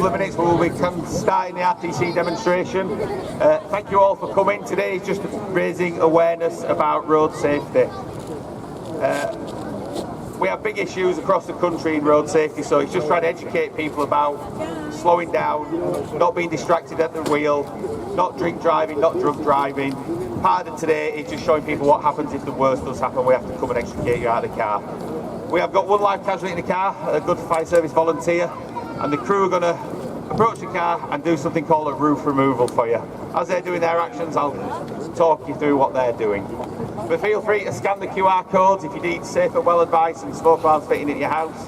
couple of minutes we'll be starting the RTC demonstration. Thank you all for coming. Today is just raising awareness about road safety. We have big issues across the country in road safety, so it's just trying to educate people about slowing down, not being distracted at the wheel, not drink driving, not drug driving. Part of today is just showing people what happens if the worst does happen. We have to come and extricate you out of the car. We have got one live casualty in the car, a good fire service volunteer, and the crew are going to approach the car and do something called a roof removal for you. As they're doing their actions, I'll talk you through what they're doing. But feel free to scan the QR codes if you need safer well advice and smoke alarms fitting in your house.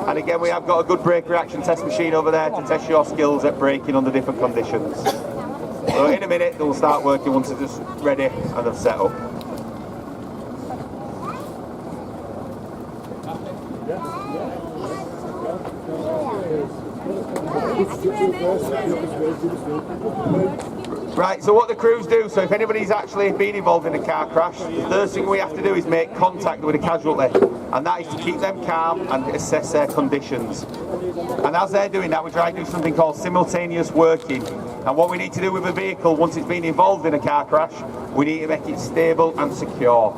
And again, we have got a good brake reaction test machine over there to test your skills at braking under different conditions. So in a minute they'll start working once they're just ready and they've set up. Right, so what the crews do, so if anybody's actually been involved in a car crash, the first thing we have to do is make contact with a casualty, and that is to keep them calm and assess their conditions. And as they're doing that, we try to do something called simultaneous working. And what we need to do with a vehicle, once it's been involved in a car crash, we need to make it stable and secure.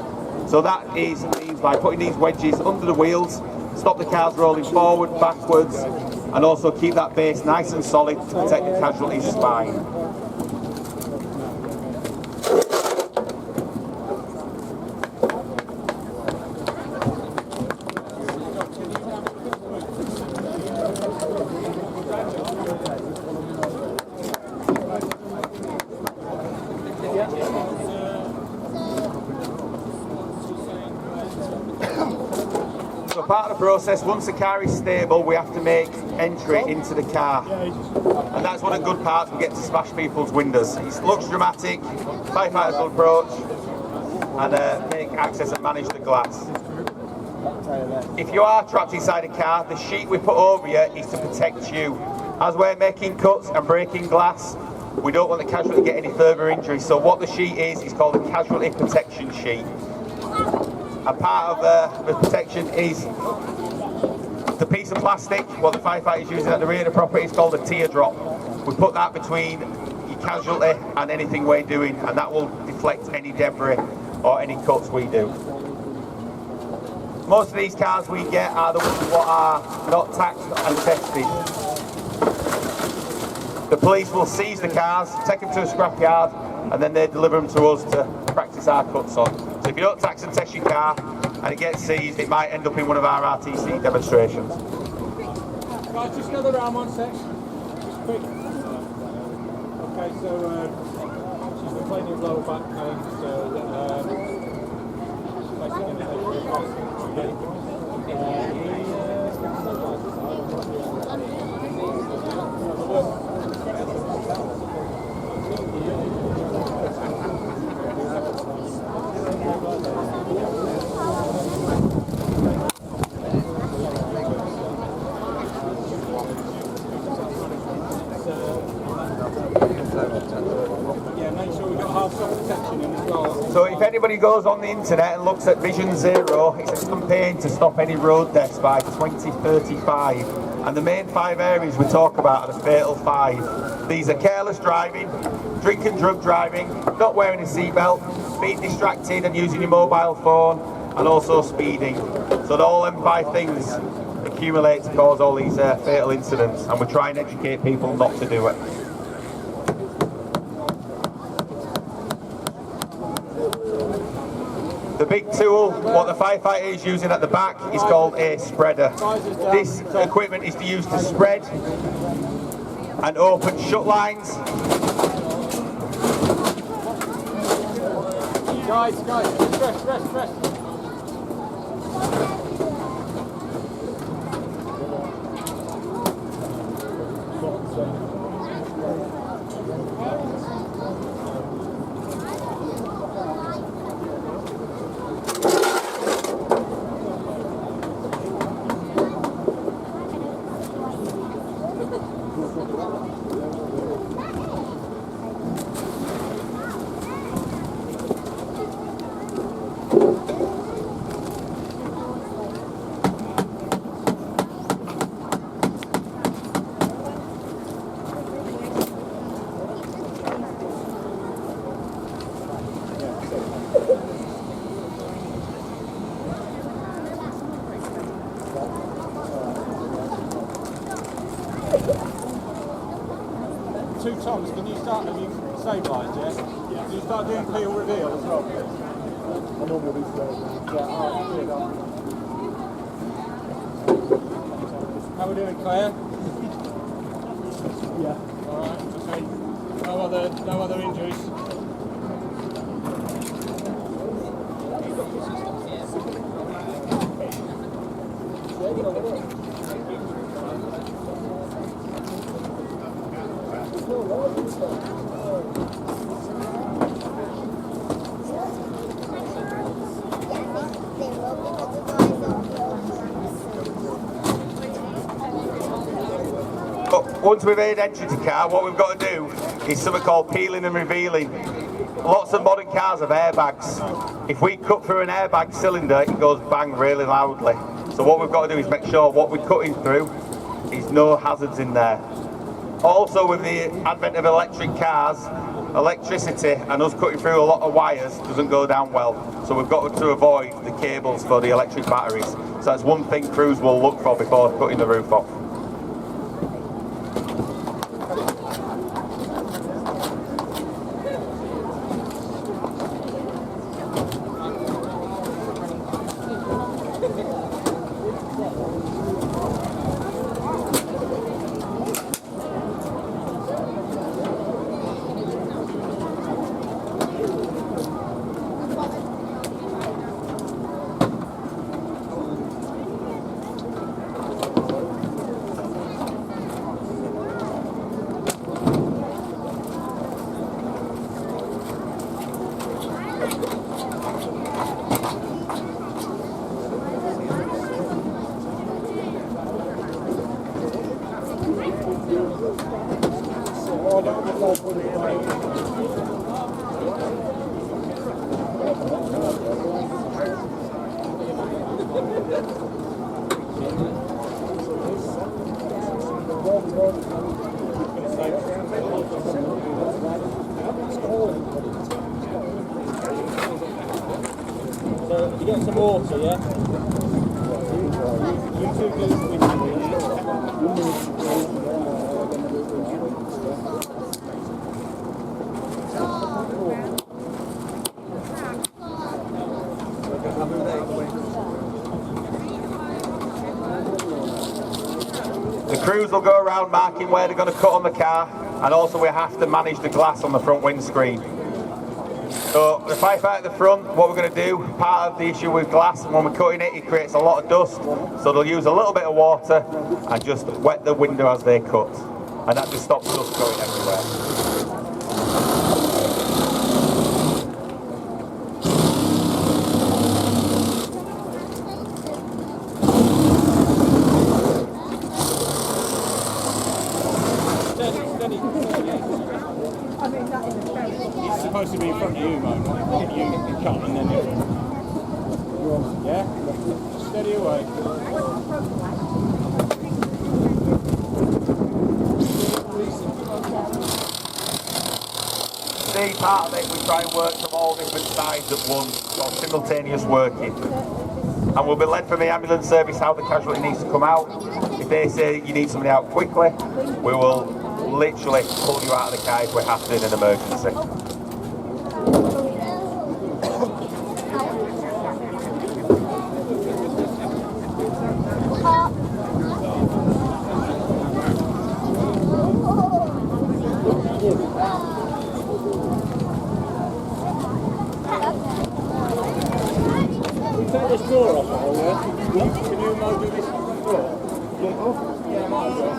So that means by putting these wedges under the wheels, stop the cars rolling forward, backwards, and also keep that base nice and solid to protect the casualty's spine. So part of the process, once the car is stable, we have to make entry into the car. And that's one of the good parts, we get to smash people's windows. It looks dramatic, firefighters will approach and make access and manage the glass. If you are trapped inside a car, the sheet we put over you is to protect you. As we're making cuts and breaking glass, we don't want the casualty to get any further injury. So what the sheet is called a casualty protection sheet. And part of the protection is the piece of plastic, what the firefighters using at the rear of the property is called a teardrop. We put that between your casualty and anything we're doing, and that will deflect any debris or any cuts we do. Most of these cars we get are the ones that are not taxed and tested. The police will seize the cars, take them to a scrapyard, and then they deliver them to us to practice our cuts on. So if you don't tax and test your car and it gets seized, it might end up in one of our RTC demonstrations. Guys, just another round, one sec. Just quick. Okay, so she's complaining of lower back pain, so So if anybody goes on the internet and looks at Vision Zero, it's a campaign to stop any road deaths by 2035. And the main 5 areas we talk about are the fatal 5. These are careless driving, drink and drug driving, not wearing a seatbelt, being distracted and using your mobile phone, and also speeding. So all them 5 things accumulate to cause all these fatal incidents, and we try and educate people not to do it. The big tool, what the firefighter is using at the back, is called a spreader. This equipment is used to spread and open shut lines. Guys, rest. Two Toms, can you start, have you stabilised, yeah? Can you start doing peel reveal as well, please? I normally do How are we doing, Claire? Yeah. Alright, okay. No other injuries? But once we've made entry to car, what we've got to do is something called peeling and revealing. Lots of modern cars have airbags. If we cut through an airbag cylinder, it goes bang really loudly. So what we've got to do is make sure what we're cutting through is no hazards in there. Also, with the advent of electric cars, electricity and us cutting through a lot of wires doesn't go down well. So we've got to avoid the cables for the electric batteries. So that's one thing crews will look for before cutting the roof off. You get some water, yeah? You two do with The crews will go around marking where they're going to cut on the car, and also we have to manage the glass on the front windscreen. So the firefighter at the front, what we're going to do, part of the issue with glass, when we're cutting it, it creates a lot of dust, so they'll use a little bit of water and just wet the window as they cut, and that just stops dust going everywhere. It's supposed to be in front of you, Mo. You cut and then you... Yeah? Just steady away. See, part of it, we try and work from all different sides at once, so simultaneous working. And we'll be led from the ambulance service how the casualty needs to come out. If they say you need somebody out quickly, we will literally pull you out of the car if we have to in an emergency. Take this door off, yeah? Can you Mo do this door? Yeah, might as well.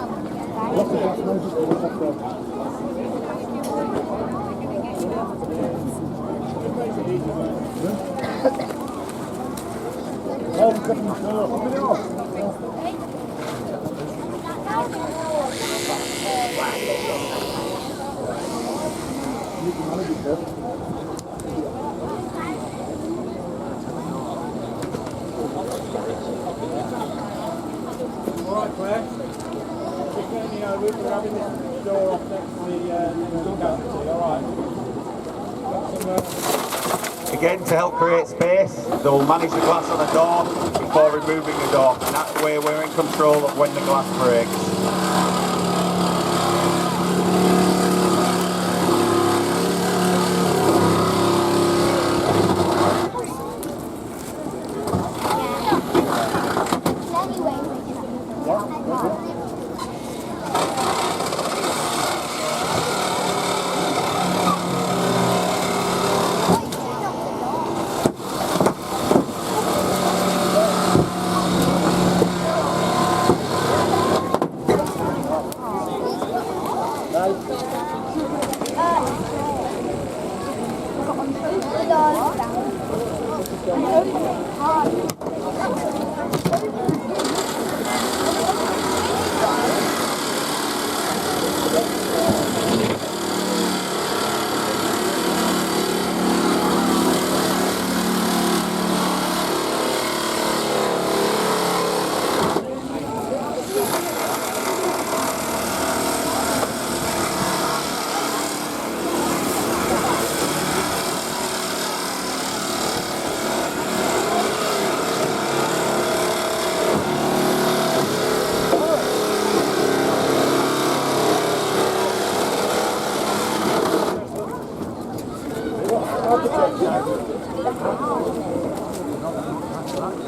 Alright, Claire. Just letting you know, we're having this door off next to the casualty, alright? Again, to help create space, they'll manage the glass on the door before removing the door, and that way we're in control of when the glass breaks.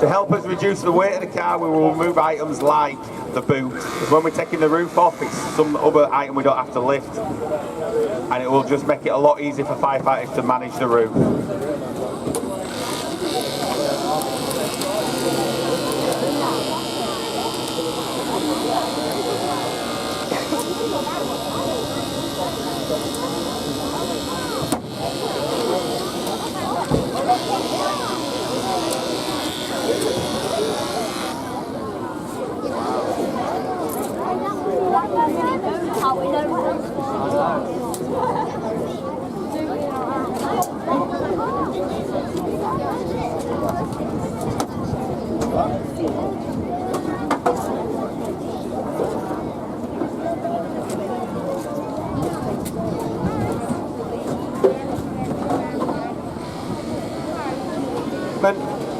To help us reduce the weight of the car, we will remove items like the boot. Because when we're taking the roof off, it's some other item we don't have to lift. And it will just make it a lot easier for firefighters to manage the roof.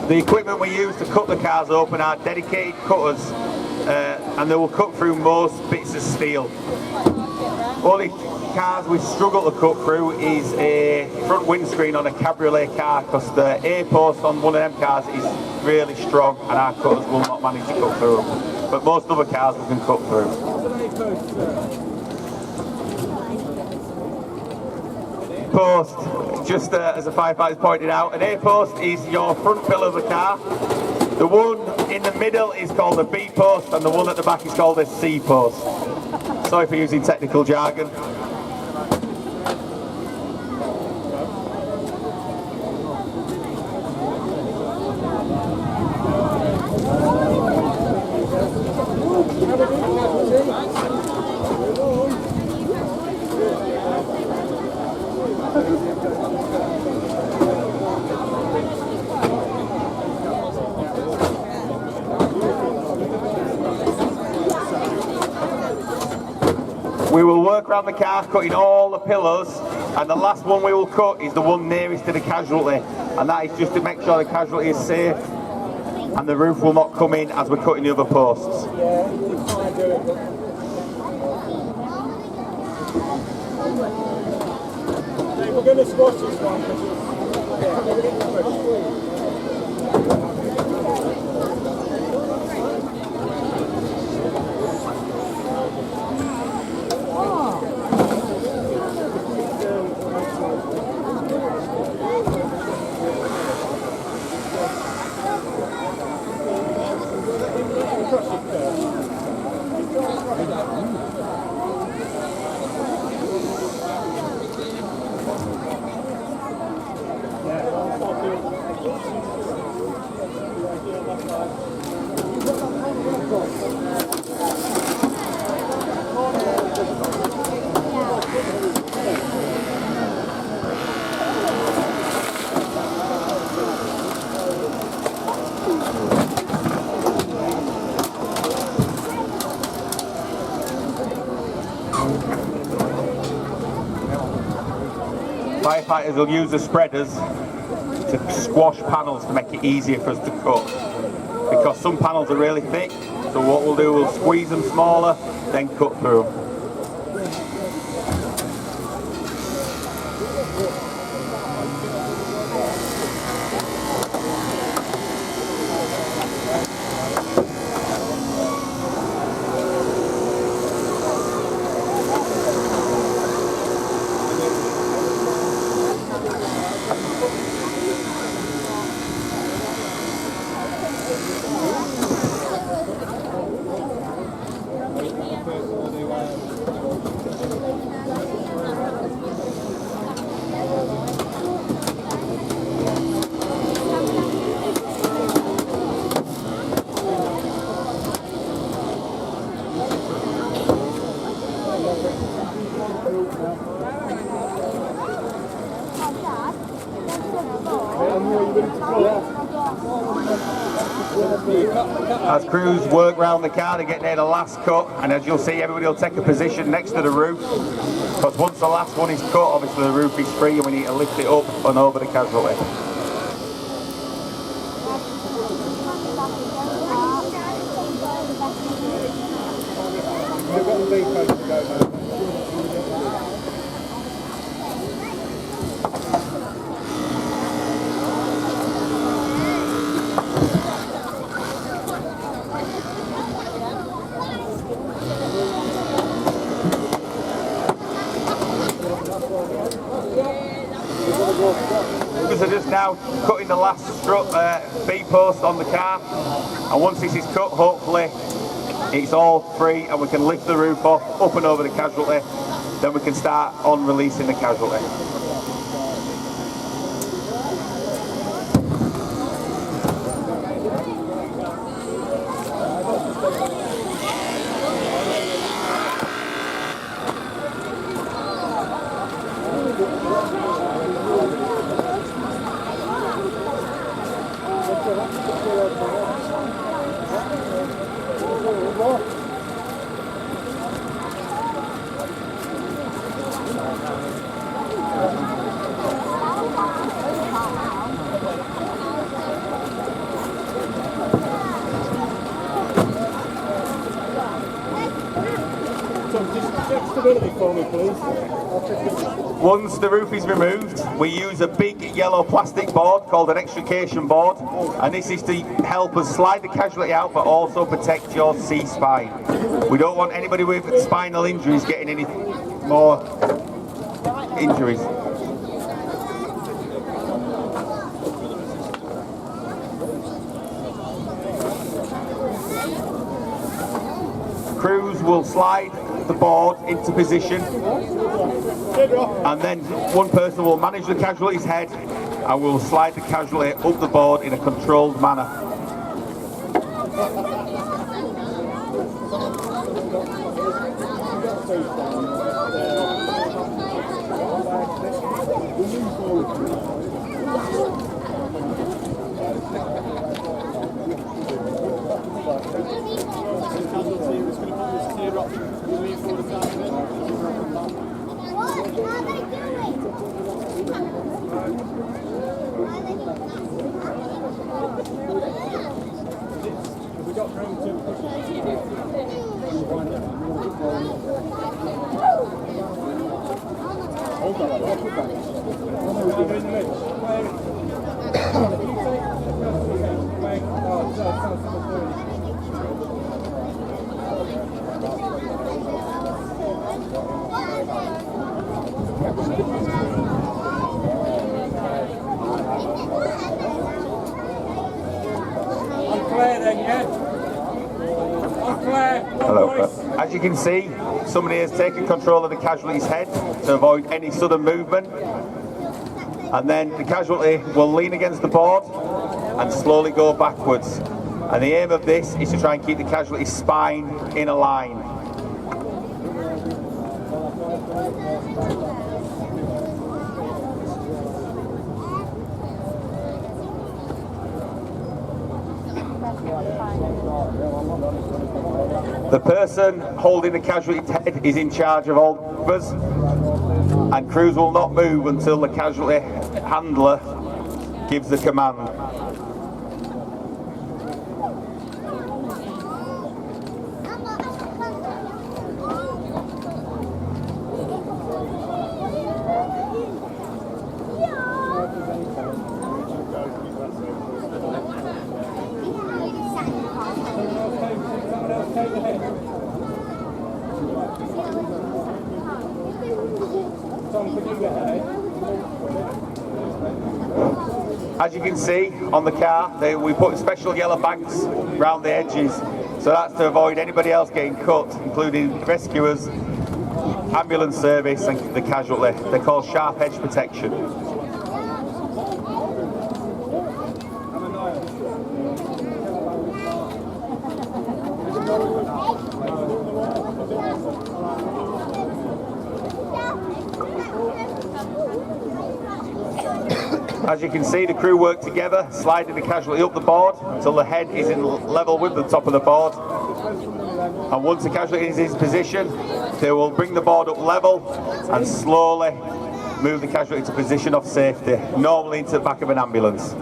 The equipment we use to cut the cars open are dedicated cutters, and they will cut through most bits of steel. Only cars we struggle to cut through is a front windscreen on a cabriolet car, because the A post on one of them cars is really strong and our cutters will not manage to cut through them. But most other cars we can cut through. Post, just as the firefighter's pointed out, an A post is your front pillar of the car. The one in the middle is called a B post and the one at the back is called a C post. Sorry for using technical jargon. We will work around the car cutting all the pillars, and the last one we will cut is the one nearest to the casualty, and that is just to make sure the casualty is safe and the roof will not come in as we're cutting the other posts. We're going to squash this one. Firefighters will use the spreaders to squash panels to make it easier for us to cut, because some panels are really thick, so what we'll do, we'll squeeze them smaller, then cut through them. As crews work round the car to get near the last cut, and as you'll see, everybody will take a position next to the roof, because once the last one is cut, obviously the roof is free and we need to lift it up and over the casualty. Because they're just now cutting the last strut B-post on the car, and once this is cut, hopefully it's all free and we can lift the roof off, up and over the casualty, then we can start on releasing the casualty. Once the roof is removed, we use a big yellow plastic board called an extrication board, and this is to help us slide the casualty out but also protect your C-spine. We don't want anybody with spinal injuries getting any more injuries. Crews will slide the board into position, and then one person will manage the casualty's head and will slide the casualty up the board in a controlled manner. Hello. As you can see, somebody has taken control of the casualty's head to avoid any sudden movement, and then the casualty will lean against the board and slowly go backwards. And the aim of this is to try and keep the casualty's spine in a line. The person holding the casualty's head is in charge of all movers, and crews will not move until the casualty handler gives the command. As you can see on the car, we put special yellow bags around the edges, so that's to avoid anybody else getting cut, including rescuers, ambulance service and the casualty. They're called sharp edge protection. As you can see, the crew work together, sliding the casualty up the board until the head is in level with the top of the board. And once the casualty is in position, they will bring the board up level and slowly move the casualty to position of safety, normally into the back of an ambulance.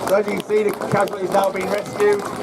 So as you can see, the casualty is now being rescued.